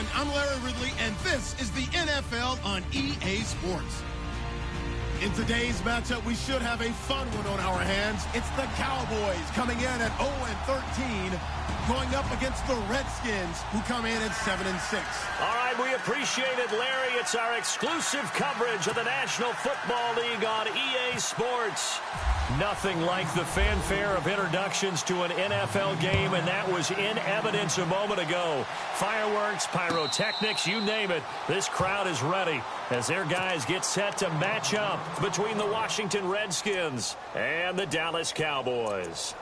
everyone. I'm Larry Ridley, and this is the NFL on EA Sports. In today's matchup, we should have a fun one on our hands. It's the Cowboys coming in at 0-13, going up against the Redskins, who come in at 7-6. All right, we appreciate it, Larry. It's our exclusive coverage of the National Football League on EA Sports. Nothing like the fanfare of introductions to an NFL game, and that was in evidence a moment ago. Fireworks, pyrotechnics, you name it. This crowd is ready as their guys get set to match up between the Washington Redskins and the Dallas Cowboys.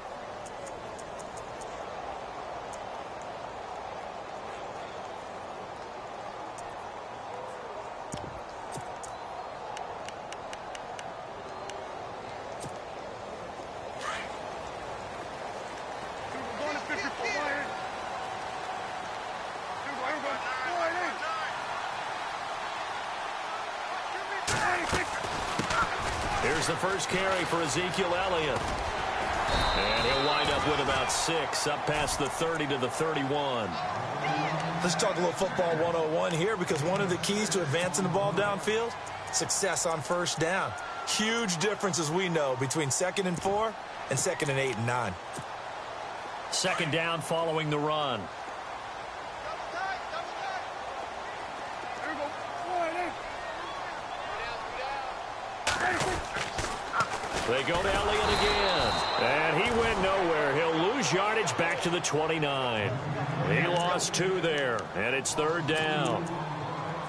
Here's the first carry for Ezekiel Elliott. And he'll wind up with about 6, up past the 30 to the 31. Let's talk a little football 101 here, because one of the keys to advancing the ball downfield, success on first down. Huge difference, as we know, between 2nd and 4 and 2nd and 8 and 9. Second down following the run. They go to Elliott again, and he went nowhere. He'll lose yardage back to the 29. He lost 2 there, and it's 3rd down.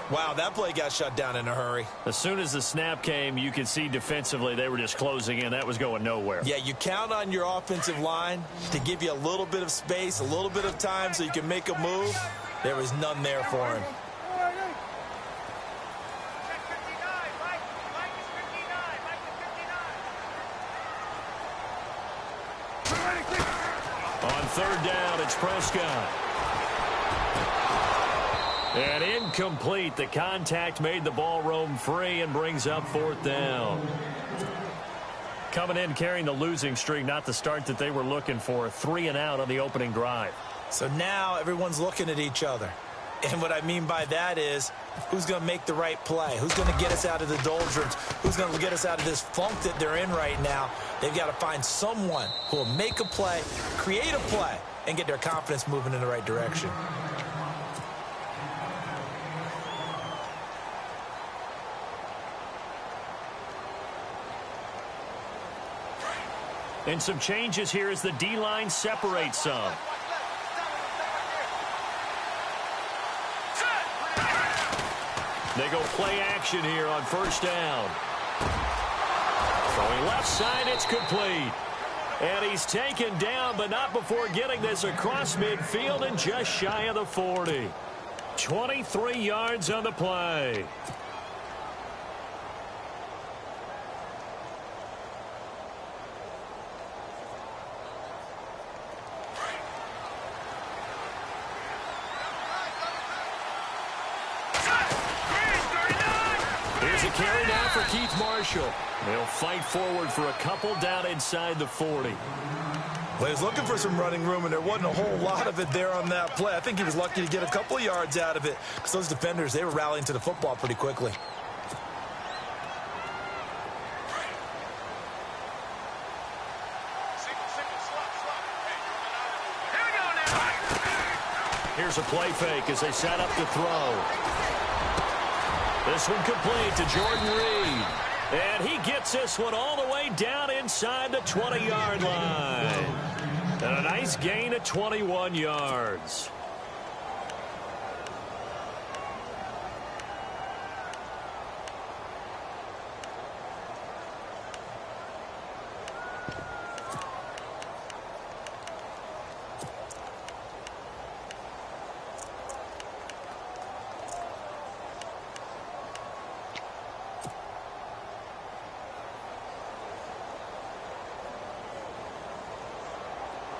Wow, that play got shut down in a hurry. As soon as the snap came, you could see defensively they were just closing in. That was going nowhere. Yeah, you count on your offensive line to give you a little bit of space, a little bit of time so you can make a move. There was none there for him. On 3rd down, it's Prescott. And incomplete. The contact made the ball roam free and brings up 4th down. Coming in carrying the losing streak, not the start that they were looking for. 3 and out on the opening drive. So now everyone's looking at each other. And what I mean by that is, who's going to make the right play? Who's going to get us out of the doldrums? Who's going to get us out of this funk that they're in right now? They've got to find someone who will make a play, create a play, and get their confidence moving in the right direction. And some changes here as the D-line separates some. They go play action here on 1st down. Throwing left side, it's complete. And he's taken down, but not before getting this across midfield and just shy of the 40. 23 yards on the play. Carry now for Keith Marshall. They'll fight forward for a couple down inside the 40. Well, he was looking for some running room, and there wasn't a whole lot of it there on that play. I think he was lucky to get a couple of yards out of it, because those defenders, they were rallying to the football pretty quickly. Here's a play fake as they set up to throw. This one complete to Jordan Reed. And he gets this one all the way down inside the 20-yard line. And a nice gain of 21 yards.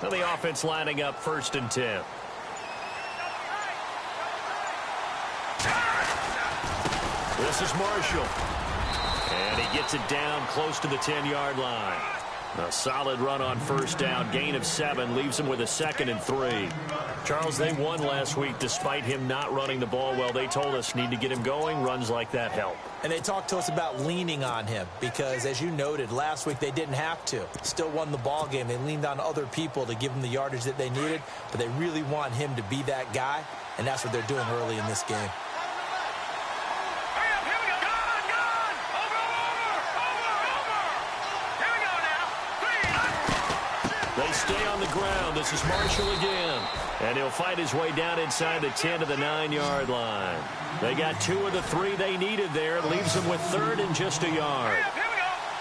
The offense lining up 1st and 10. This is Marshall. And he gets it down close to the 10-yard line. A solid run on 1st down. Gain of 7 leaves him with a 2nd and 3. Charles, they won last week despite him not running the ball well. They told us need to get him going. Runs like that help. And they talked to us about leaning on him because, as you noted, last week they didn't have to. Still won the ball game. They leaned on other people to give them the yardage that they needed, but they really want him to be that guy, and that's what they're doing early in this game. They stay on the ground. This is Marshall again. And he'll fight his way down inside the 10 to the 9-yard line. They got 2 of the 3 they needed there. It leaves them with 3rd and just a yard.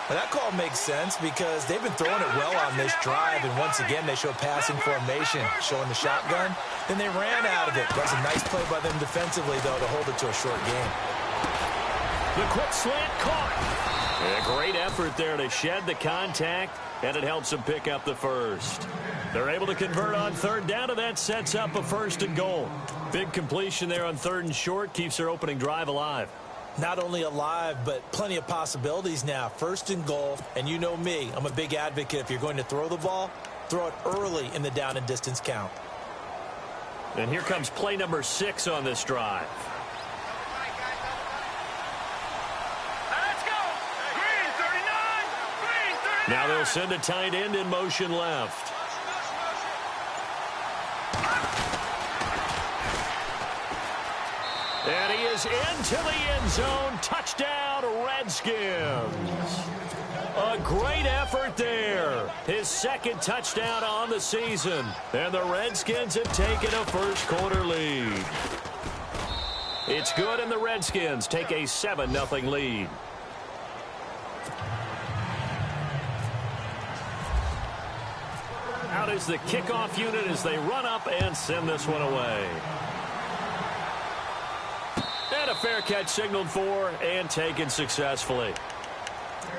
Well, that call makes sense because they've been throwing it well on this drive. And once again, they show passing formation, showing the shotgun. Then they ran out of it. That's a nice play by them defensively, though, to hold it to a short game. The quick slant caught. A great effort there to shed the contact, and it helps them pick up the first. They're able to convert on 3rd down, and that sets up a 1st and goal. Big completion there on 3rd and short keeps their opening drive alive. Not only alive, but plenty of possibilities now. 1st and goal, and you know me, I'm a big advocate. If you're going to throw the ball, throw it early in the down and distance count. And here comes play number 6 on this drive. Now they'll send a tight end in motion left. And he is into the end zone. Touchdown, Redskins. A great effort there. His 2nd touchdown on the season. And the Redskins have taken a first-quarter lead. It's good, and the Redskins take a 7-0 lead. Out is the kickoff unit as they run up and send this one away. And a fair catch signaled for and taken successfully.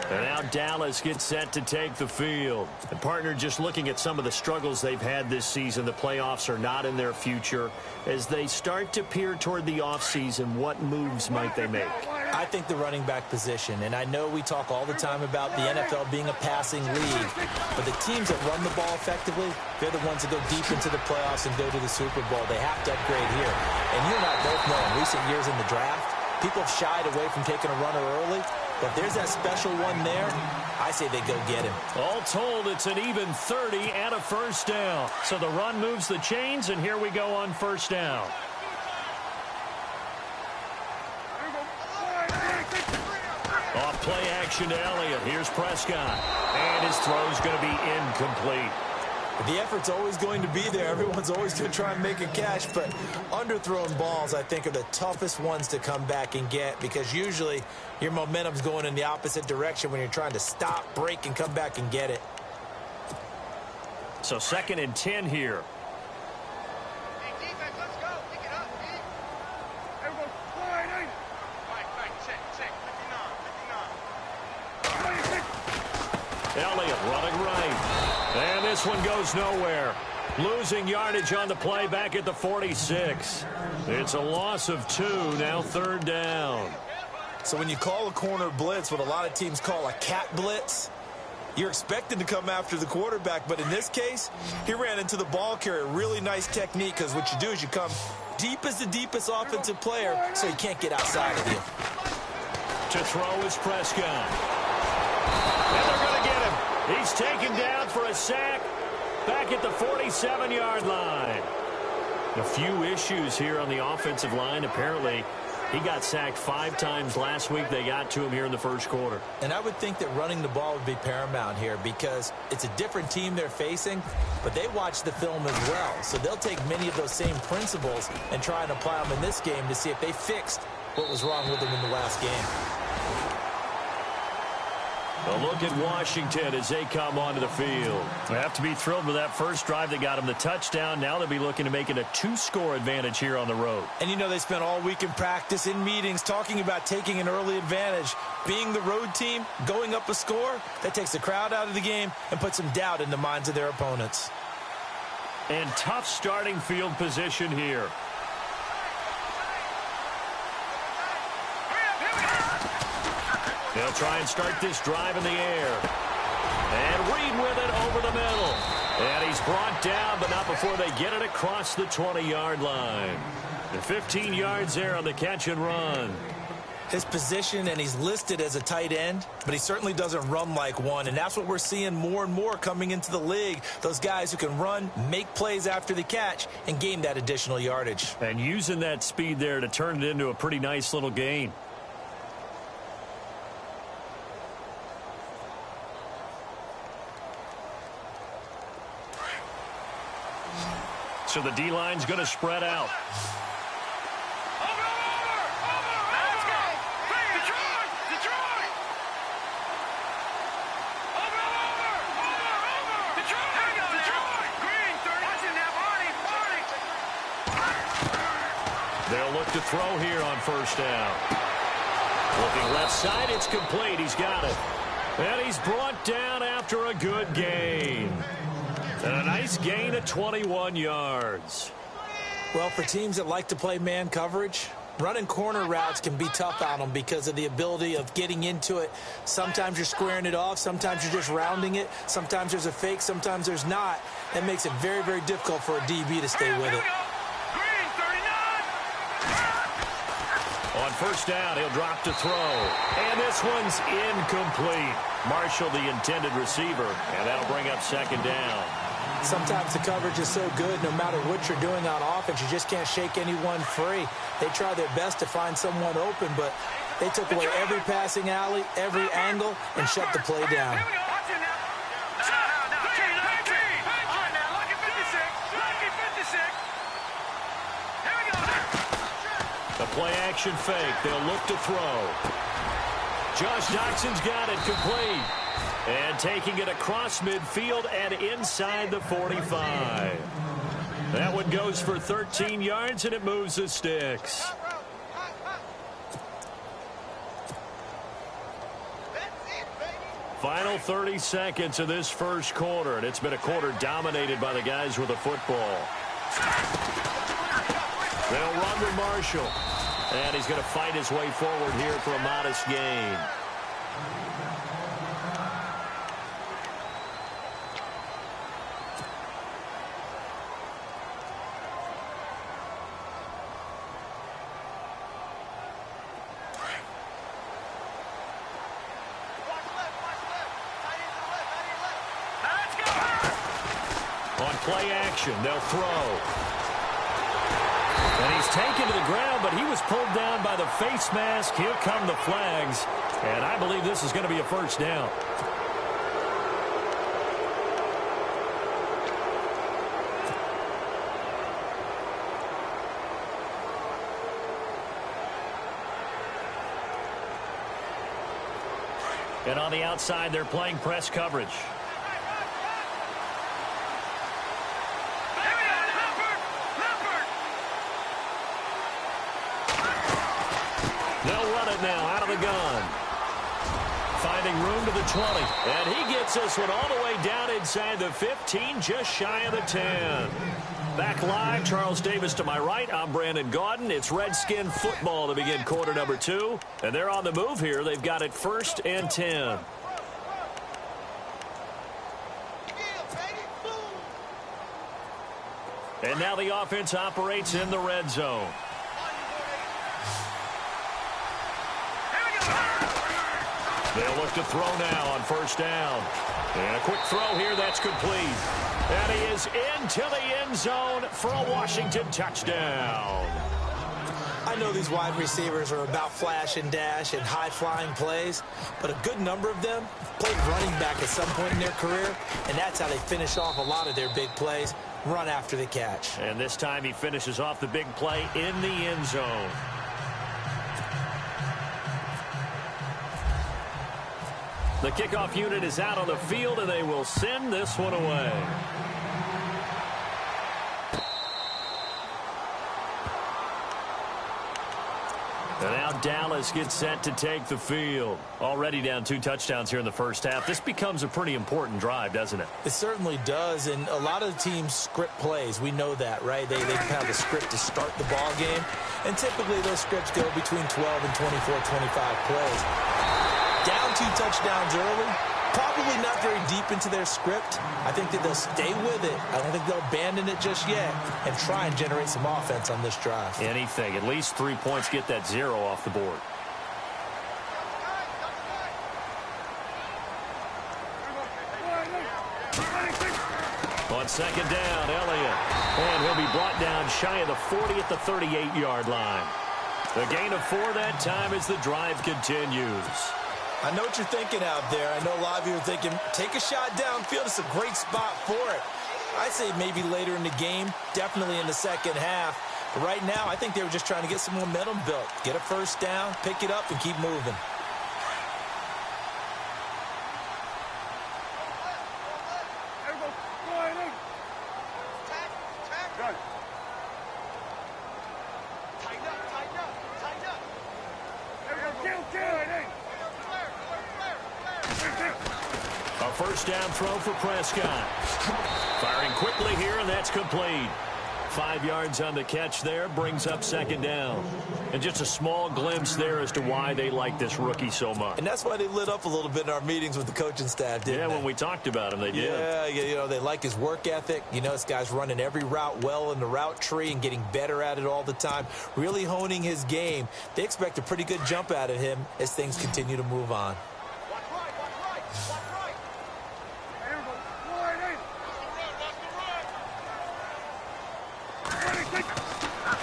And now Dallas gets set to take the field. And partner, just looking at some of the struggles they've had this season, the playoffs are not in their future. As they start to peer toward the offseason, what moves might they make? I think the running back position, and I know we talk all the time about the NFL being a passing league, but the teams that run the ball effectively, they're the ones that go deep into the playoffs and go to the Super Bowl. They have to upgrade here. And you and I both know in recent years in the draft, people have shied away from taking a runner early, but there's that special one there. I say they go get him. All told, it's an even 30 and a 1st down. So the run moves the chains, and here we go on 1st down. Off play action to Elliott. Here's Prescott. And his throw's going to be incomplete. The effort's always going to be there. Everyone's always going to try and make a catch, but underthrown balls, I think, are the toughest ones to come back and get because usually your momentum's going in the opposite direction when you're trying to stop, break, and come back and get it. So 2nd and 10 here. Hey, defense, let's go. Pick it up, D. Everyone, quiet, Right, check. 59. Elliott running right. And this one goes nowhere. Losing yardage on the play back at the 46. It's a loss of 2, now 3rd down. So when you call a corner blitz, what a lot of teams call a cat blitz, you're expected to come after the quarterback. But in this case, he ran into the ball carrier. Really nice technique because what you do is you come deep as the deepest offensive player so he can't get outside of you. To throw is Prescott. And they're going to get him. He's taken down for a sack back at the 47-yard line. A few issues here on the offensive line. Apparently, he got sacked 5 times last week. They got to him here in the 1st quarter. And I would think that running the ball would be paramount here because it's a different team they're facing, but they watch the film as well. So they'll take many of those same principles and try and apply them in this game to see if they fixed what was wrong with them in the last game. A look at Washington as they come onto the field. They have to be thrilled with that first drive that got them the touchdown. Now they'll be looking to make it a 2-score advantage here on the road. And you know they spent all week in practice, in meetings, talking about taking an early advantage. Being the road team, going up a score, that takes the crowd out of the game and puts some doubt in the minds of their opponents. And tough starting field position here. They'll try and start this drive in the air. And Reed with it over the middle. And he's brought down, but not before they get it across the 20-yard line. And 15 yards there on the catch and run. His position, and he's listed as a tight end, but he certainly doesn't run like one, and that's what we're seeing more and more coming into the league. Those guys who can run, make plays after the catch, and gain that additional yardage. And using that speed there to turn it into a pretty nice little gain. So the D-line's going to spread out. They'll look to throw here on first down. Looking left side, it's complete. He's got it. And he's brought down after a good gain. And a nice gain of 21 yards. Well, for teams that like to play man coverage, running corner routes can be tough on them because of the ability of getting into it. Sometimes you're squaring it off. Sometimes you're just rounding it. Sometimes there's a fake. Sometimes there's not. That makes it very, very difficult for a DB to stay with it. On first down, he'll drop to throw. And this one's incomplete. Marshall, the intended receiver, and that'll bring up second down. Sometimes the coverage is so good, no matter what you're doing on offense, you just can't shake anyone free. They try their best to find someone open, but they took away every passing alley, every angle, and shut the play down. The play-action fake. They'll look to throw. Josh Doxson's got it complete. And taking it across midfield and inside the 45. That one goes for 13 yards, and it moves the sticks. Final 30 seconds of this first quarter, and it's been a quarter dominated by the guys with the football. They'll run with Marshall. And he's going to fight his way forward here for a modest gain. On play action, they'll throw. And he's taken to the ground, but he was pulled down by the face mask. Here come the flags. And I believe this is going to be a first down. And on the outside, they're playing press coverage. Now out of the gun. Finding room to the 20. And he gets this one all the way down inside the 15, just shy of the 10. Back live, Charles Davis to my right. I'm Brandon Gaudin. It's Redskin football to begin quarter number 2. And they're on the move here. They've got it 1st and 10. And now the offense operates in the red zone. They'll look to throw now on first down. And a quick throw here, that's complete. And he is into the end zone for a Washington touchdown. I know these wide receivers are about flash and dash and high-flying plays, but a good number of them played running back at some point in their career, and that's how they finish off a lot of their big plays, run after the catch. And this time he finishes off the big play in the end zone. The kickoff unit is out on the field, and they will send this one away. And now Dallas gets set to take the field. Already down 2 touchdowns here in the first half. This becomes a pretty important drive, doesn't it? It certainly does, and a lot of the teams script plays. We know that, right? They have a script to start the ball game, and typically those scripts go between 12 and 24, 25 plays. Down 2 touchdowns early, Probably not very deep into their script. I think that they'll stay with it. I don't think they'll abandon it just yet and try and generate some offense on this drive. Anything. At least 3 points, get that 0 off the board. On second down, Elliott. And he'll be brought down shy of the 40 at the 38-yard line. The gain of 4 that time as the drive continues. I know what you're thinking out there. I know a lot of you are thinking, take a shot downfield. It's a great spot for it. I'd say maybe later in the game, definitely in the second half. But right now, I think they were just trying to get some momentum built. Get a first down, pick it up, and keep moving. First down throw for Prescott. Firing quickly here, and that's complete. 5 yards on the catch there, brings up second down. And just a small glimpse there as to why they like this rookie so much. And that's why they lit up a little bit in our meetings with the coaching staff, didn't they? When we talked about him, they did. Yeah, you know, they like his work ethic. You know, this guy's running every route well in the route tree and getting better at it all the time, really honing his game. They expect a pretty good jump out of him as things continue to move on.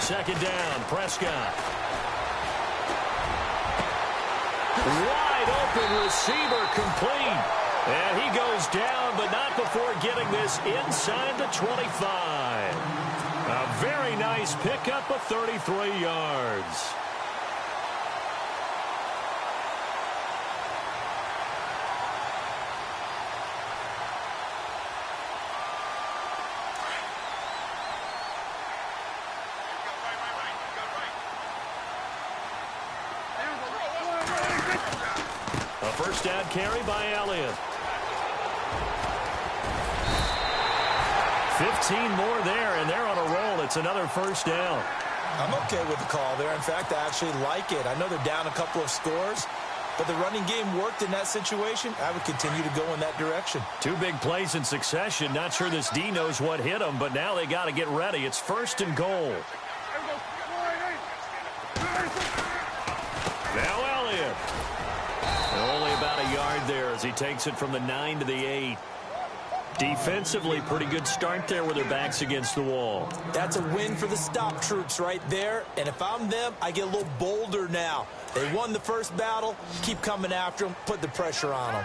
Second down, Prescott. Wide open receiver complete. And he goes down, but not before getting this inside the 25. A very nice pickup of 33 yards. First down carry by Elliott. 15 more there, and they're on a roll. It's another first down. I'm okay with the call there. In fact, I actually like it. I know they're down a couple of scores, but the running game worked in that situation. I would continue to go in that direction. 2 big plays in succession. Not sure this D knows what hit them, but now they got to get ready. It's first and goal. Now Elliott. Only about a yard there as he takes it from the 9 to the 8. Defensively, pretty good start there with their backs against the wall. That's a win for the stop troops right there. And if I'm them, I get a little bolder now. They won the first battle. Keep coming after them. Put the pressure on them.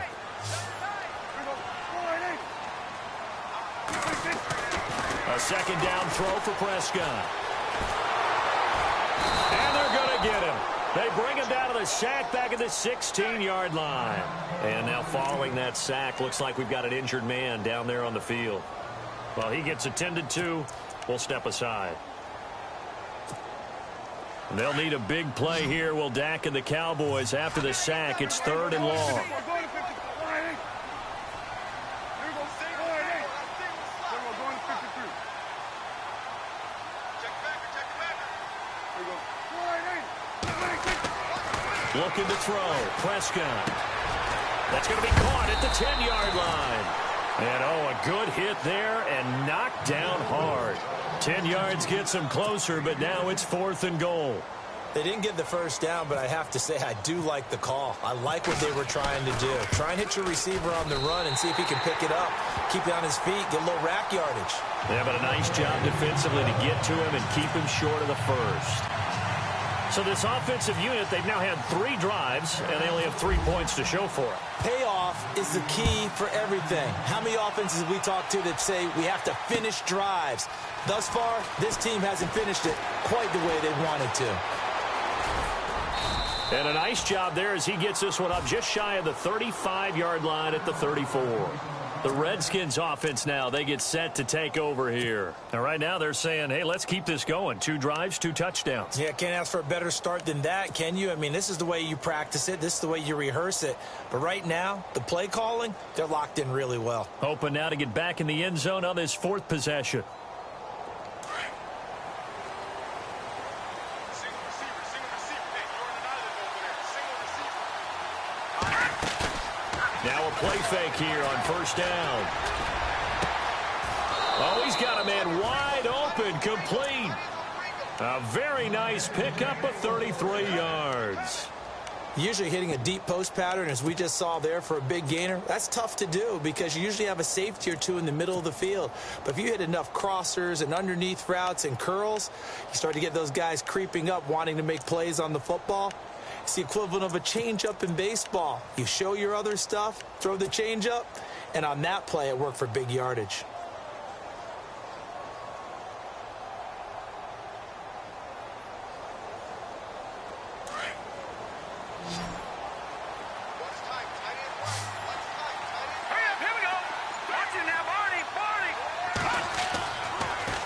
A second down throw for Prescott. And they're going to get him. They bring him down to the sack back at the 16-yard line. And now following that sack, looks like we've got an injured man down there on the field. Well, he gets attended to. We'll step aside. They'll need a big play here. Will Dak and the Cowboys after the sack. It's 3rd and long. Looking to throw. Prescott. That's going to be caught at the 10-yard line. And, a good hit there and knocked down hard. 10 yards gets him closer, but now it's 4th and goal. They didn't get the first down, but I have to say I do like the call. I like what they were trying to do. Try and hit your receiver on the run and see if he can pick it up. Keep it on his feet, get a little rack yardage. Yeah, but a nice job defensively to get to him and keep him short of the first. So this offensive unit, they've now had 3 drives, and they only have 3 points to show for it. Payoff is the key for everything. How many offenses have we talked to that say we have to finish drives? Thus far, this team hasn't finished it quite the way they wanted to. And a nice job there as he gets this one up just shy of the 35-yard line at the 34. The Redskins offense now, they get set to take over here. And right now they're saying, hey, let's keep this going. 2 drives, 2 touchdowns. Yeah, can't ask for a better start than that, can you? I mean, this is the way you practice it. This is the way you rehearse it. But right now, the play calling, they're locked in really well. Hoping now to get back in the end zone on this 4th possession. Now a play fake here on first down. Oh, he's got a man wide open, complete. A very nice pickup of 33 yards. Usually hitting a deep post pattern, as we just saw there, for a big gainer, that's tough to do because you usually have a safety or two in the middle of the field. But if you hit enough crossers and underneath routes and curls, you start to get those guys creeping up, wanting to make plays on the football. It's the equivalent of a changeup in baseball. You show your other stuff, throw the changeup, and on that play, it worked for big yardage.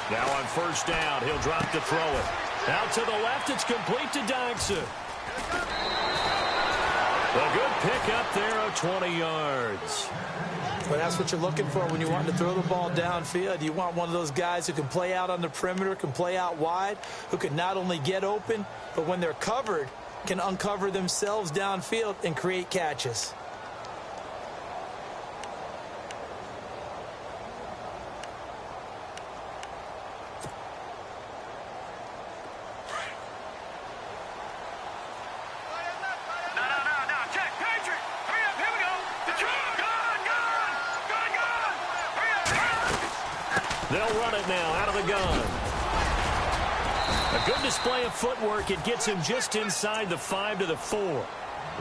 Now on first down, he'll drop to throw it. Out to the left, it's complete to Dykson. A good pickup there of 20 yards. But that's what you're looking for when you want to throw the ball downfield. You want one of those guys who can play out on the perimeter, can play out wide, who can not only get open, but when they're covered, can uncover themselves downfield and create catches. They'll run it now out of the gun. A good display of footwork. It gets him just inside the 5 to the 4.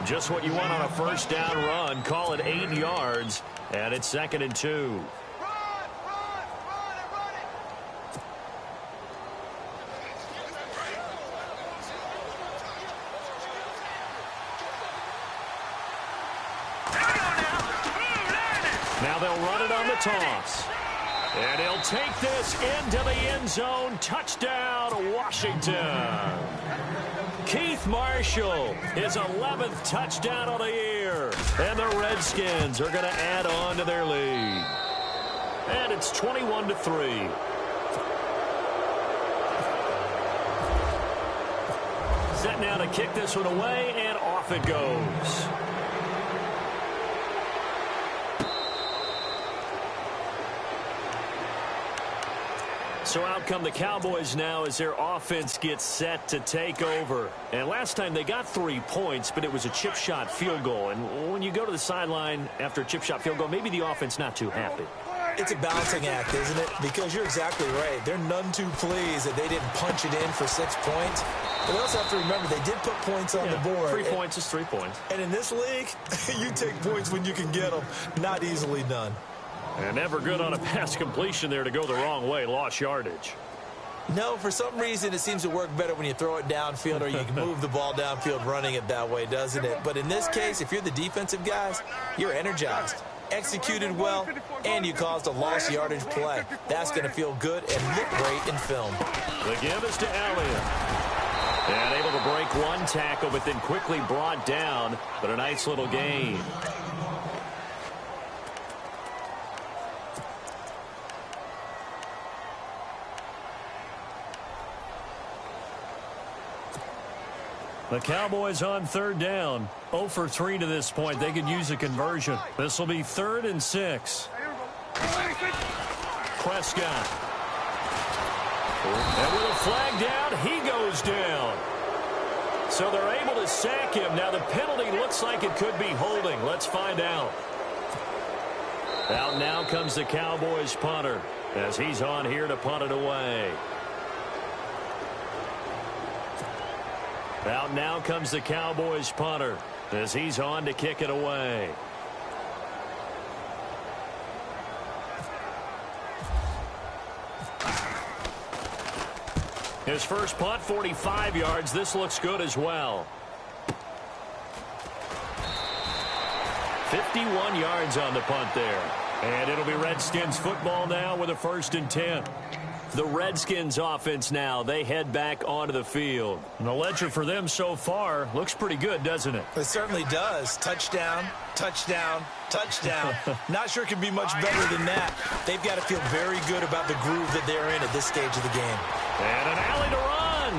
Just what you want on a first down run. Call it 8 yards, and it's 2nd and 2. Now they'll run it on the toss. And he'll take this into the end zone. Touchdown, Washington. Keith Marshall, his 11th touchdown of the year. And the Redskins are going to add on to their lead. And it's 21-3. Set now to kick this one away, and off it goes. So out come the Cowboys now as their offense gets set to take over. And last time they got 3 points, but it was a chip shot field goal. And when you go to the sideline after a chip shot field goal, maybe the offense not too happy. It's a balancing act, isn't it? Because you're exactly right. They're none too pleased that they didn't punch it in for 6 points. But we also have to remember they did put points on the board. 3 points is 3 points. And in this league, you take points when you can get them. Not easily done. And never good on a pass completion there to go the wrong way. Lost yardage. No, for some reason it seems to work better when you throw it downfield or you can move the ball downfield running it that way, doesn't it? But in this case, if you're the defensive guys, you're energized, executed well, and you caused a lost yardage play. That's going to feel good and look great in film. The give is to Elliott. And able to break one tackle, but then quickly brought down. But a nice little gain. The Cowboys on 3rd down. 0 for 3 to this point. They could use a conversion. This will be 3rd and 6. Prescott. And with a flag down, he goes down. So they're able to sack him. Now the penalty looks like it could be holding. Let's find out. Out now comes the Cowboys punter as he's on here to punt it away. Out now comes the Cowboys punter as he's on to kick it away. His first punt, 45 yards. This looks good as well. 51 yards on the punt there. And it'll be Redskins football now with a 1st and 10. The Redskins offense now, they head back onto the field. And the ledger for them so far looks pretty good, doesn't it? It certainly does. Touchdown, touchdown, touchdown. Not sure it can be much better than that. They've got to feel very good about the groove that they're in at this stage of the game. And an alley to run.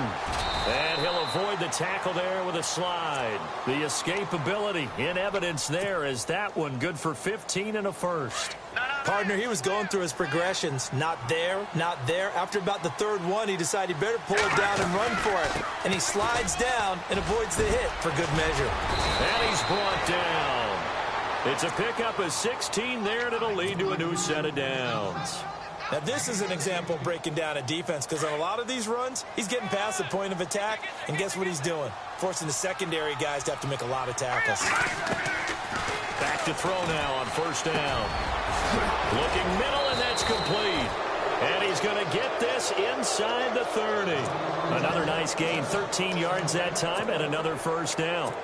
And he'll avoid made the tackle there with a slide. The escapability in evidence there as that one good for 15 and a first. Partner, he was going through his progressions. Not there, not there. After about the third one, he decided he better pull it down and run for it. And he slides down and avoids the hit for good measure. And he's brought down. It's a pickup of 16 there, and it'll lead to a new set of downs. Now, this is an example of breaking down a defense, because on a lot of these runs, he's getting past the point of attack, and guess what he's doing? Forcing the secondary guys to have to make a lot of tackles. Back to throw now on first down. Looking middle, and that's complete. And he's going to get this inside the 30. Another nice gain, 13 yards that time, and another first down.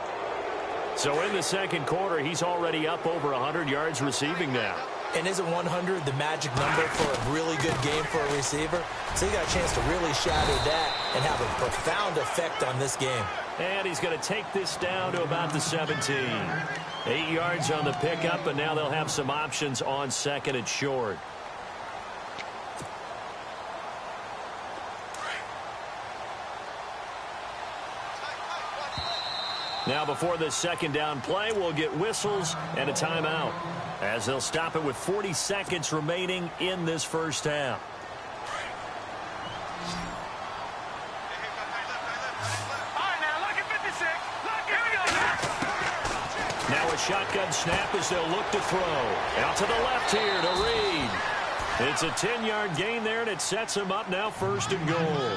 So in the second quarter, he's already up over 100 yards receiving now. And isn't 100 the magic number for a really good game for a receiver? So he got a chance to really shatter that and have a profound effect on this game. And he's going to take this down to about the 17. 8 yards on the pickup, and now they'll have some options on second and short. Now before this second down play, we'll get whistles and a timeout, as they'll stop it with 40 seconds remaining in this first half. Now a shotgun snap as they'll look to throw. Out to the left here to Reed. It's a 10-yard gain there, and it sets him up now first and goal.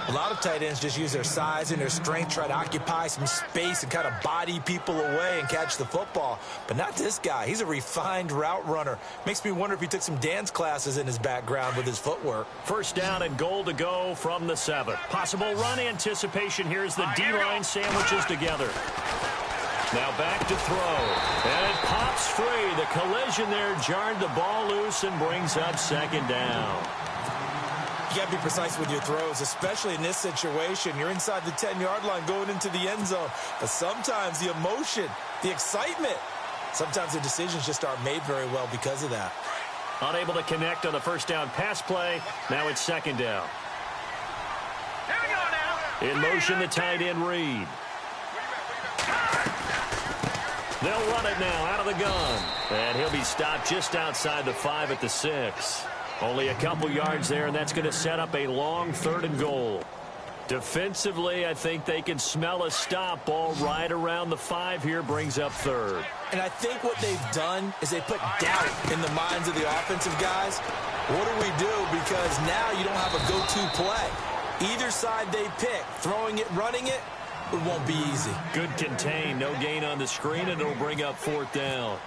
A lot of tight ends just use their size and their strength, try to occupy some space and kind of body people away and catch the football. But not this guy. He's a refined route runner. Makes me wonder if he took some dance classes in his background with his footwork. First down and goal to go from the 7. Possible run anticipation. Here's the D-line sandwiches together. Now back to throw. And it pops free. The collision there jarred the ball loose and brings up second down. You got to be precise with your throws, especially in this situation. You're inside the 10-yard line going into the end zone. But sometimes the emotion, the excitement, sometimes the decisions just aren't made very well because of that. Unable to connect on the first down pass play. Now it's second down. Here we go now. In motion, the tight end Reed. They'll run it now out of the gun. And he'll be stopped just outside the 5 at the 6. Only a couple yards there, and that's going to set up a long third and goal. Defensively, I think they can smell a stop. Ball right around the 5 here, brings up third. And I think what they've done is they put doubt in the minds of the offensive guys. What do we do? Because now you don't have a go-to play. Either side they pick, throwing it, running it, it won't be easy. Good contain, no gain on the screen, and it'll bring up fourth down.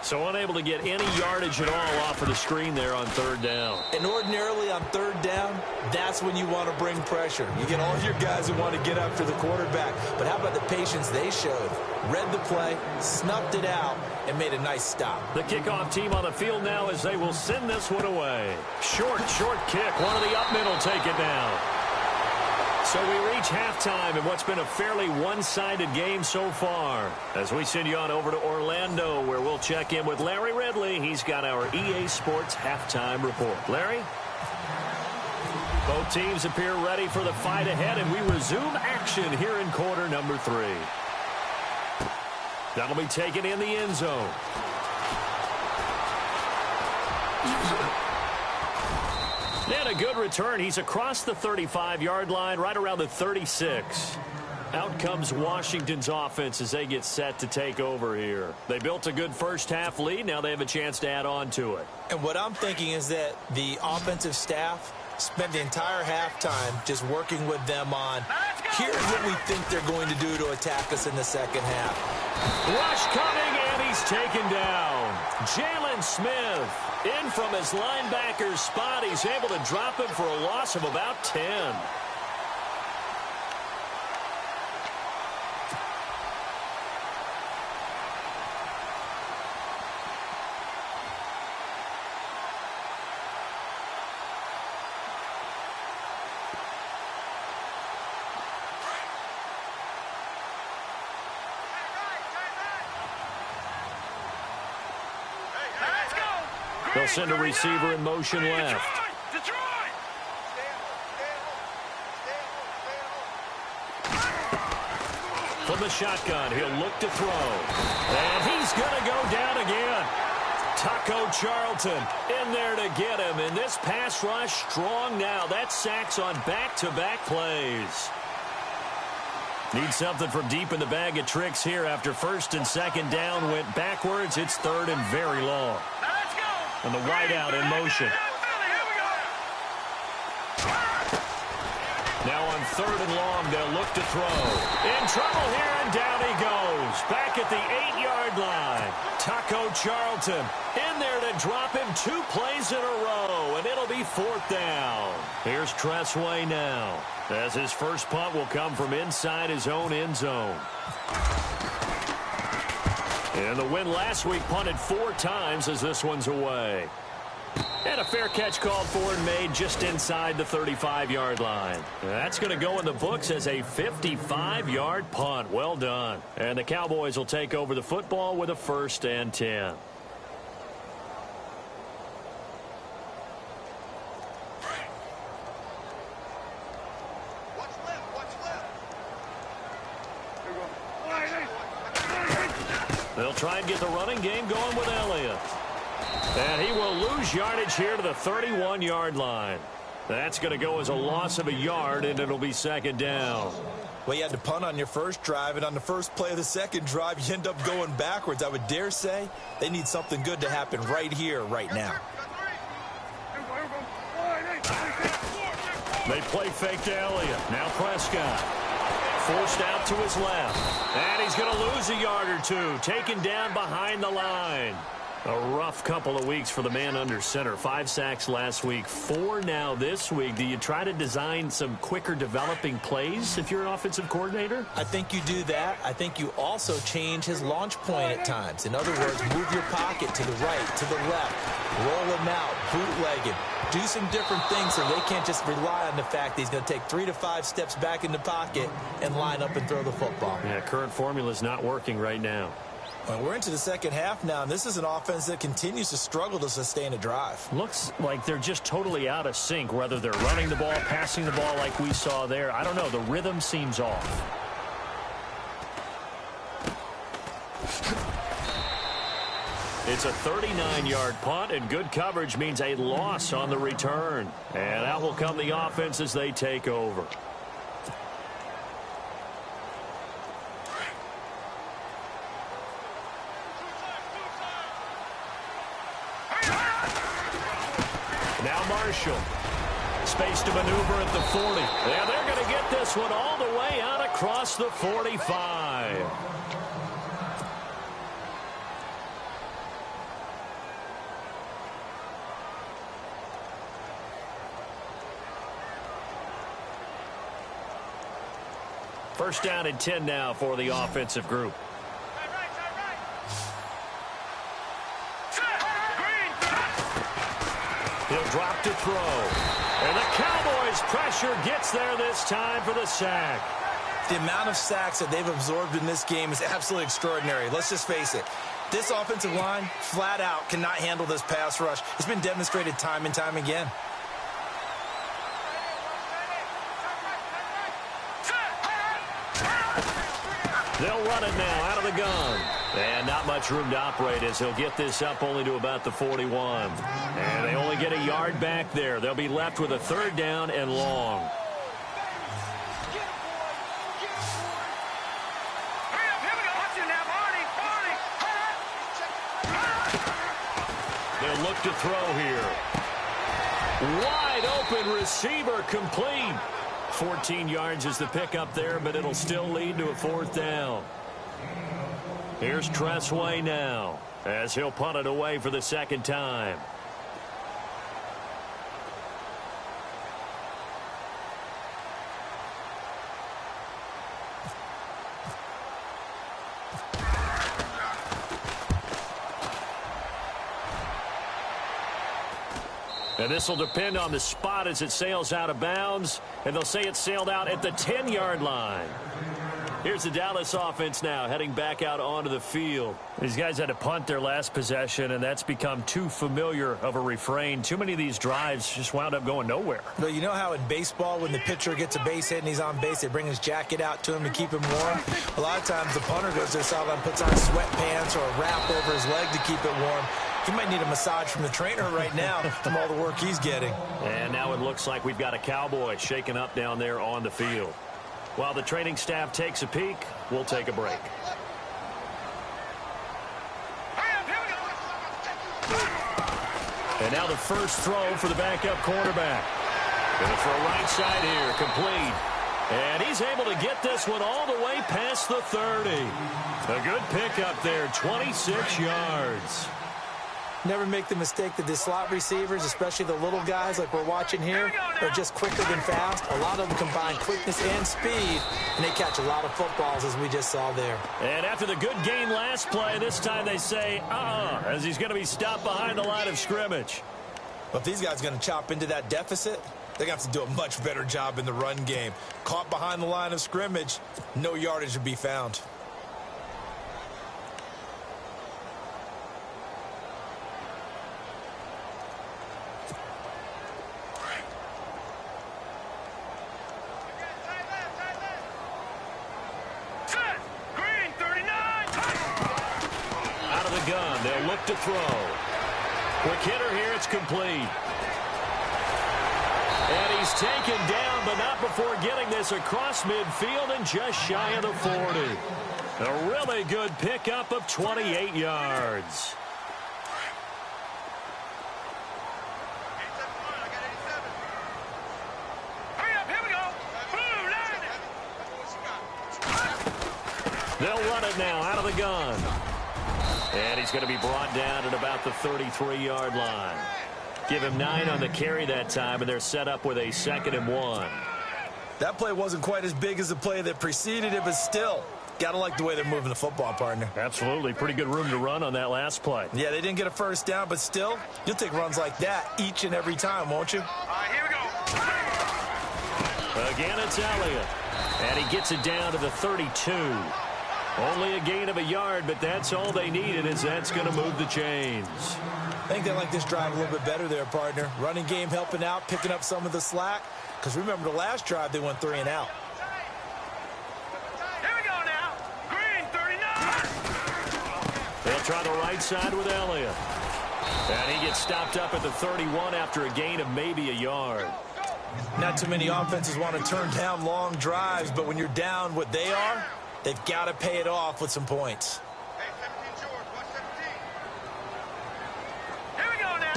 So unable to get any yardage at all off of the screen there on third down. And ordinarily on third down, that's when you want to bring pressure. You get all your guys who want to get after the quarterback. But how about the patience they showed? Read the play, snuffed it out, and made a nice stop. The kickoff team on the field now as they will send this one away. Short kick. One of the up men will take it down. So we reach halftime in what's been a fairly one-sided game so far. As we send you on over to Orlando, where we'll check in with Larry Ridley. He's got our EA Sports halftime report. Larry? Both teams appear ready for the fight ahead, and we resume action here in quarter number 3. That'll be taken in the end zone. And a good return. He's across the 35-yard line, right around the 36. Out comes Washington's offense as they get set to take over here. They built a good first-half lead. Now they have a chance to add on to it. And what I'm thinking is that the offensive staff spent the entire halftime just working with them on, here's what we think they're going to do to attack us in the second half. Rush coming, and he's taken down. Jalen Smith in from his linebacker's spot. He's able to drop him for a loss of about 10. They'll send a receiver in motion left. shotgun. He'll look to throw. And he's going to go down again. Taco Charlton in there to get him. And this pass rush strong now. That's sacks on back-to-back plays. Need something from deep in the bag of tricks here after first and second down went backwards. It's third and very long. Now let's go. And the wideout in motion. Now on third and long, they'll look to throw. In trouble here, and down he goes. Back at the 8-yard line. Taco Charlton in there to drop him 2 plays in a row, and it'll be fourth down. Here's Tressway now, as his first punt will come from inside his own end zone. And the win last week punted 4 times as this one's away. And a fair catch called for and made just inside the 35-yard line. That's going to go in the books as a 55-yard punt. Well done. And the Cowboys will take over the football with a 1st and 10. What's left? They'll try and get the running game going with Elliott. And he will lose yardage here to the 31-yard line. That's going to go as a loss of a yard, and it'll be second down. Well, you had to punt on your first drive, and on the first play of the second drive, you end up going backwards. I would dare say they need something good to happen right here, right now. They play fake to Elliott. Now Prescott. Forced out to his left. And he's going to lose a yard or 2. Taken down behind the line. A rough couple of weeks for the man under center. 5 sacks last week, 4 now this week. Do you try to design some quicker developing plays if you're an offensive coordinator? I think you do that. I think you also change his launch point at times. In other words, move your pocket to the right, to the left, roll him out, bootleg him. Do some different things so they can't just rely on the fact that he's going to take 3 to 5 steps back in the pocket and line up and throw the football. Yeah, current formula is not working right now. Well, we're into the second half now, and this is an offense that continues to struggle to sustain a drive. Looks like they're just totally out of sync, whether they're running the ball, passing the ball like we saw there. I don't know. The rhythm seems off. It's a 39-yard punt, and good coverage means a loss on the return. And out will come the offense as they take over. Now Marshall. Space to maneuver at the 40. And they're going to get this one all the way out across the 45. First down and 10 now for the offensive group. He'll drop to throw. And the Cowboys' pressure gets there this time for the sack. The amount of sacks that they've absorbed in this game is absolutely extraordinary. Let's just face it. This offensive line, flat out, cannot handle this pass rush. It's been demonstrated time and time again. They'll run it now out of the gun. And not much room to operate as he'll get this up only to about the 41. And they only get a yard back there. They'll be left with a third down and long. They'll look to throw here. Wide open receiver complete. 14 yards is the pickup there, but it'll still lead to a fourth down. Here's Tressway now, as he'll punt it away for the second time. And this will depend on the spot as it sails out of bounds. And they'll say it sailed out at the 10-yard line. Here's the Dallas offense now heading back out onto the field. These guys had to punt their last possession, and that's become too familiar of a refrain. Too many of these drives just wound up going nowhere. Well, you know how in baseball when the pitcher gets a base hit and he's on base, they bring his jacket out to him to keep him warm? A lot of times the punter goes to the sideline, puts on sweatpants or a wrap over his leg to keep it warm. He might need a massage from the trainer right now from all the work he's getting. And now it looks like we've got a Cowboy shaking up down there on the field. While the training staff takes a peek, we'll take a break. And now the first throw for the backup quarterback. Going to throw right side here, complete. And he's able to get this one all the way past the 30. A good pickup there, 26 yards. Never make the mistake that the slot receivers, especially the little guys like we're watching here, are just quicker than fast. A lot of them combine quickness and speed, and they catch a lot of footballs, as we just saw there. And after the good game last play, this time they say, as he's going to be stopped behind the line of scrimmage. But if these guys are going to chop into that deficit, they're going to have to do a much better job in the run game. Caught behind the line of scrimmage, no yardage to be found. Gun. They'll look to throw. Quick hitter here. It's complete. And he's taken down, but not before getting this across midfield and just shy of the 40. A really good pickup of 28 yards. They'll run it now out of the gun. And he's going to be brought down at about the 33-yard line. Give him 9 on the carry that time, and they're set up with a 2nd and 1. That play wasn't quite as big as the play that preceded it, but still, got to like the way they're moving the football, partner. Absolutely. Pretty good room to run on that last play. Yeah, they didn't get a first down, but still, you'll take runs like that each and every time, won't you? Here we go. Again, it's Elliott. And he gets it down to the 32. Only a gain of a yard, but that's all they needed, as that's going to move the chains. I think they like this drive a little bit better there, partner. Running game helping out, picking up some of the slack. Because remember the last drive, they went 3 and out. Here we go now. Green, 39. They'll try the right side with Elliott. And he gets stopped up at the 31 after a gain of maybe a yard. Not too many offenses want to turn down long drives, but when you're down what they are, they've got to pay it off with some points. Hey, 17 George, 117. Here we go now.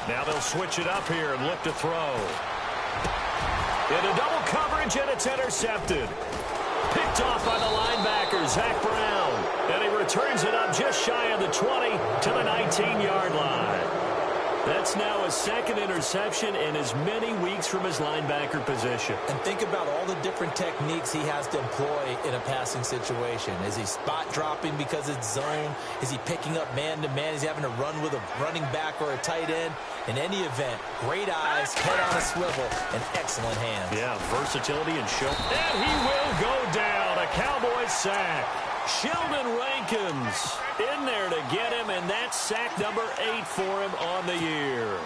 Now they'll switch it up here and look to throw. Into double coverage, and it's intercepted. Picked off by the linebacker, Zach Brown. And he returns it up just shy of the 20 to the 19-yard line. That's now a 2nd interception in as many weeks from his linebacker position. And think about all the different techniques he has to employ in a passing situation. Is he spot dropping because it's zone? Is he picking up man-to-man? Is he having to run with a running back or a tight end? In any event, great eyes, head on a swivel, and excellent hands. Yeah, versatility and show. And he will go down. A Cowboys sack. Sheldon Rankins in there to get him, and that's sack number 8 for him on the year.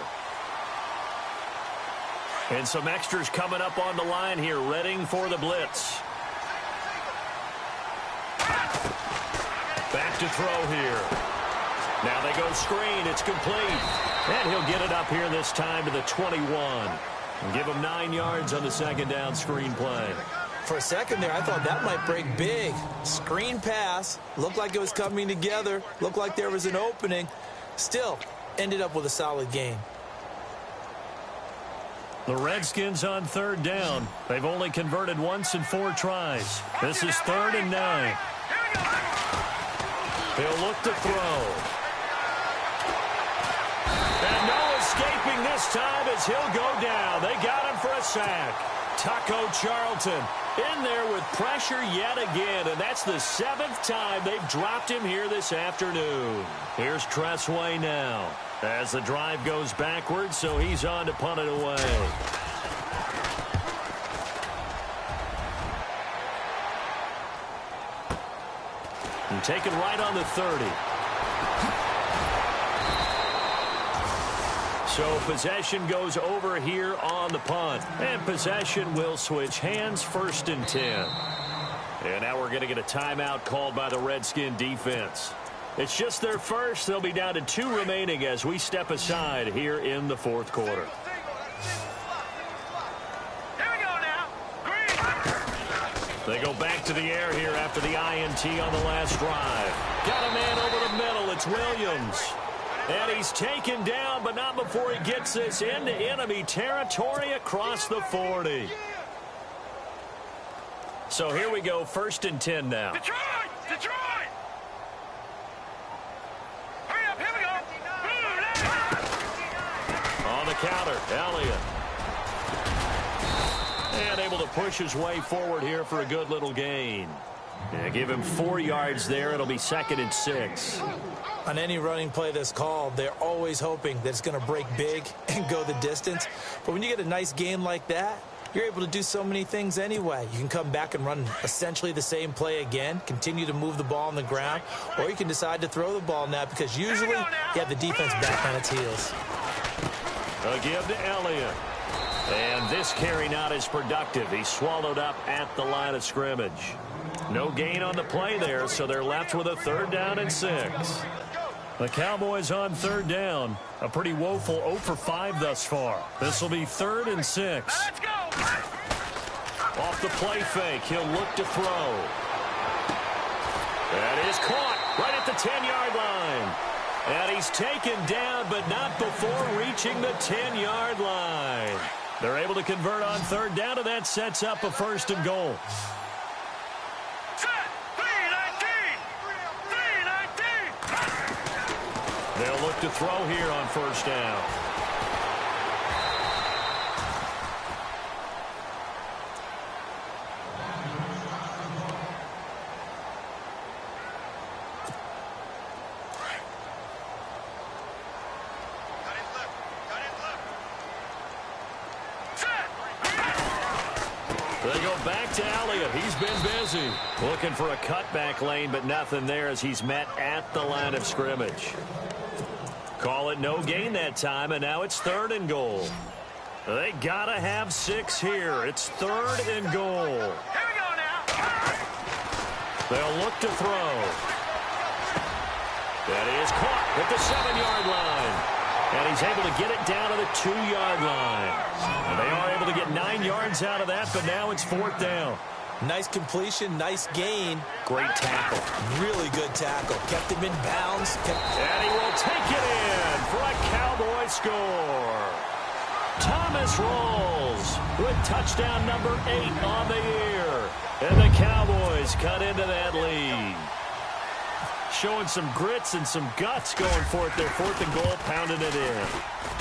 And some extras coming up on the line here, readying for the blitz. Back to throw here. Now they go screen. It's complete. And he'll get it up here this time to the 21. And give him 9 yards on the 2nd down screen play. For a second there, I thought that might break big. Screen pass. Looked like it was coming together. Looked like there was an opening. Still, ended up with a solid game. The Redskins on 3rd down. They've only converted once in 4 tries. This is 3rd and 9. He'll look to throw. And no escaping this time as he'll go down. They got him for a sack. Taco Charlton in there with pressure yet again, and that's the 7th time they've dropped him here this afternoon. Here's Tressway now as the drive goes backwards, so he's on to punt it away. And taken right on the 30. So possession goes over here on the punt. And possession will switch hands, 1st and 10. And now we're going to get a timeout called by the Redskin defense. It's just their first. They'll be down to 2 remaining as we step aside here in the 4th quarter. They go back to the air here after the INT on the last drive. Got a man over the middle. It's Williams. And he's taken down, but not before he gets this into enemy territory across the 40. So here we go, 1st and 10 now. Detroit! Detroit! Hurry up, here we go! On the counter, Elliott. And able to push his way forward here for a good little gain. Yeah, give him 4 yards there. It'll be 2nd and 6. On any running play that's called, they're always hoping that it's going to break big and go the distance. But when you get a nice gain like that, you're able to do so many things anyway. You can come back and run essentially the same play again, continue to move the ball on the ground, or you can decide to throw the ball now because usually you have the defense back on its heels. A give to Elliott. And this carry not as productive. He's swallowed up at the line of scrimmage. No gain on the play there, so they're left with a 3rd down and 6. The Cowboys on 3rd down. A pretty woeful 0 for 5 thus far. This will be 3rd and 6. Let's go! Off the play fake, he'll look to throw. That is caught right at the 10-yard line. And he's taken down, but not before reaching the 10-yard line. They're able to convert on 3rd down, and that sets up a 1st and goal. Set! 3-19! 3-19! They'll look to throw here on 1st down. They go back to Elliott. He's been busy. Looking for a cutback lane, but nothing there as he's met at the line of scrimmage. Call it no gain that time, and now it's 3rd and goal. They got to have 6 here. It's 3rd and goal. Here we go now! They'll look to throw. That is caught at the 7-yard line. And he's able to get it down to the 2-yard line. And they are able to get 9 yards out of that, but now it's 4th down. Nice completion, nice gain. Great tackle. Really good tackle. Kept him in bounds. And he will take it in for a Cowboy score. Thomas rolls with touchdown number 8 on the year. And the Cowboys cut into that lead. Showing some grits and some guts going for it. Their 4th and goal, pounding it in.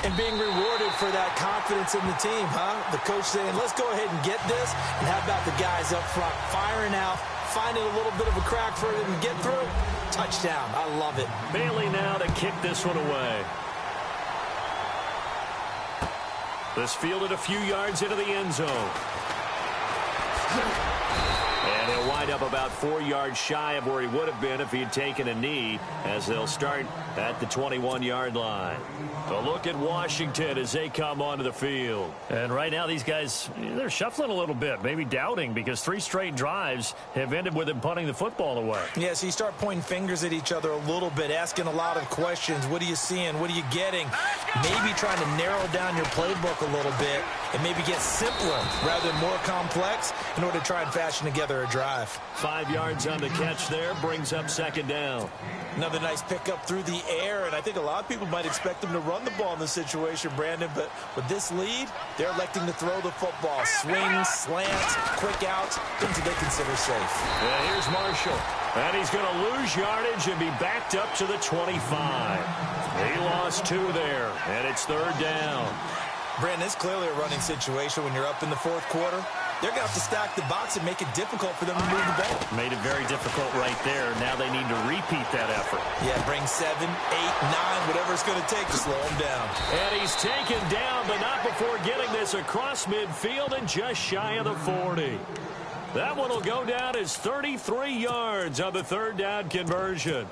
And being rewarded for that confidence in the team, huh? The coach saying, let's go ahead and get this. And how about the guys up front firing out, finding a little bit of a crack for it and get through? Touchdown. I love it. Bailey now to kick this one away. This fielded a few yards into the end zone. And he'll wind up about 4 yards shy of where he would have been if he had taken a knee, as they'll start at the 21-yard line. A look at Washington as they come onto the field. And right now these guys, they're shuffling a little bit, maybe doubting, because 3 straight drives have ended with them punting the football away. Yeah, so you start pointing fingers at each other a little bit, asking a lot of questions. What are you seeing? What are you getting? Maybe trying to narrow down your playbook a little bit and maybe get simpler rather than more complex in order to try and fashion together a drive. 5 yards on the catch there, brings up 2nd down. Another nice pickup through the air, and I think a lot of people might expect them to run the ball in this situation, Brandon, but with this lead, they're electing to throw the football. Swings, slants, quick outs, things that they consider safe. Yeah, here's Marshall, and he's going to lose yardage and be backed up to the 25. He lost 2 there, and it's 3rd down. Brandon, it's clearly a running situation when you're up in the 4th quarter. They're going to have to stack the box and make it difficult for them to move the ball. Made it very difficult right there. Now they need to repeat that effort. Yeah, bring 7, 8, 9, whatever it's going to take to slow him down. And he's taken down, but not before getting this across midfield and just shy of the 40. That one will go down as 33 yards on the third down conversion.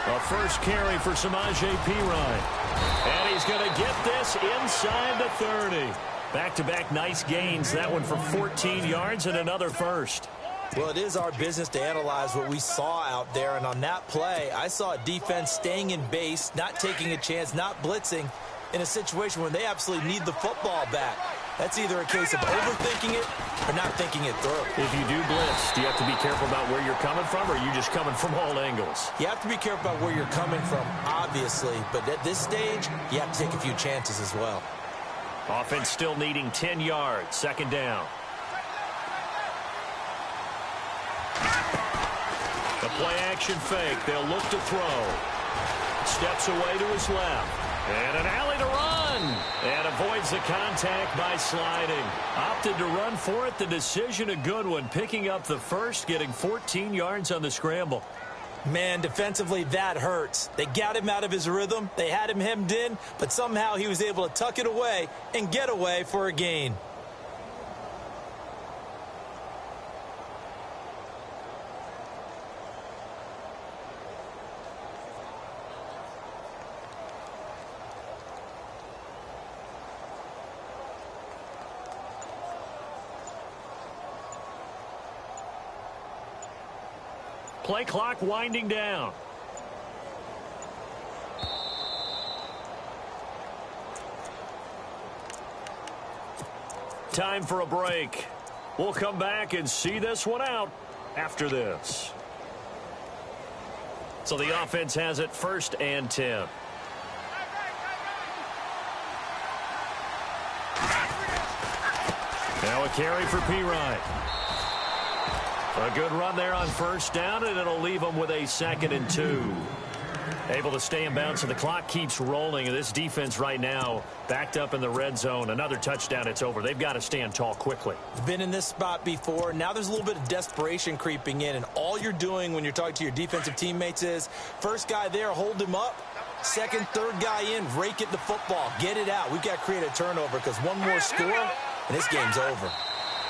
A first carry for Shmo248. And he's going to get this inside the 30. Back-to-back nice gains. That one for 14 yards and another first. Well, it is our business to analyze what we saw out there. And on that play, I saw a defense staying in base, not taking a chance, not blitzing in a situation where they absolutely need the football back. That's either a case of overthinking it or not thinking it through. If you do blitz, do you have to be careful about where you're coming from, or are you just coming from all angles? You have to be careful about where you're coming from, obviously. But at this stage, you have to take a few chances as well. Offense still needing 10 yards. Second down. The play-action fake. They'll look to throw. Steps away to his left. And an alley to run. And avoids the contact by sliding. Opted to run for it. The decision a good one. Picking up the first, getting 14 yards on the scramble. Man, defensively, that hurts. They got him out of his rhythm. They had him hemmed in, but somehow he was able to tuck it away and get away for a gain. Play clock winding down. Time for a break. We'll come back and see this one out after this. So the offense has it 1st and 10. Now a carry for P-Ryan. A good run there on 1st down, and it'll leave them with a 2nd and 2. Able to stay in bounds, and the clock keeps rolling. And this defense right now backed up in the red zone. Another touchdown, it's over. They've got to stand tall quickly. Been in this spot before. Now there's a little bit of desperation creeping in, and all you're doing when you're talking to your defensive teammates is first guy there, hold him up. Second, third guy in, rake it the football. Get it out. We've got to create a turnover because one more score, and this game's over.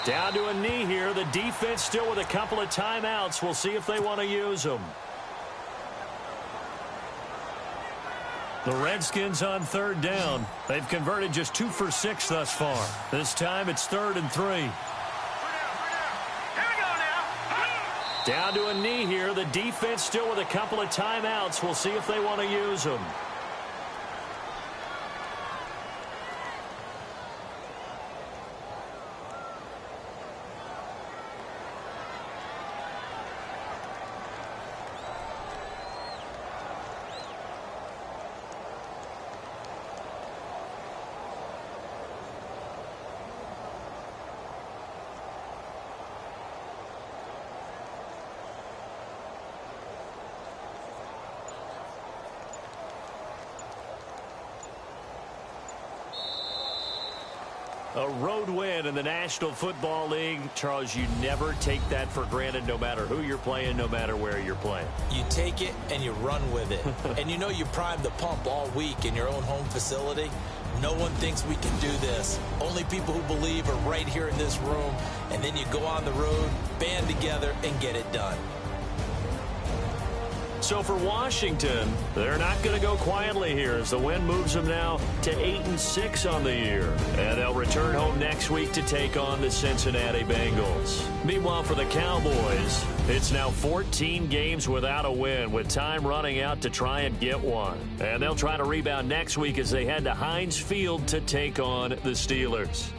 Down to a knee here. The defense still with a couple of timeouts. We'll see if they want to use them. The Redskins on 3rd down. They've converted just 2 for 6 thus far. This time it's 3rd and 3. Down to a knee here. The defense still with a couple of timeouts. We'll see if they want to use them. A road win in the National Football League. Charles, you never take that for granted no matter who you're playing, no matter where you're playing. You take it and you run with it. And you know you primed the pump all week in your own home facility. No one thinks we can do this. Only people who believe are right here in this room. And then you go on the road, band together, and get it done. So for Washington, they're not going to go quietly here as the win moves them now to 8-6 on the year. And they'll return home next week to take on the Cincinnati Bengals. Meanwhile, for the Cowboys, it's now 14 games without a win with time running out to try and get one. And they'll try to rebound next week as they head to Heinz Field to take on the Steelers.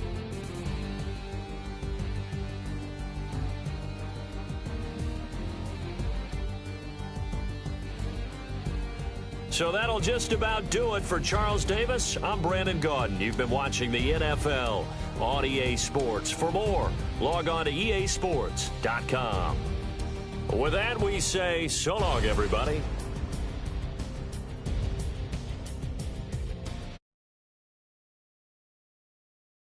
So that'll just about do it for Charles Davis. I'm Brandon Gaudin. You've been watching the NFL on EA Sports. For more, log on to easports.com. With that, we say so long, everybody.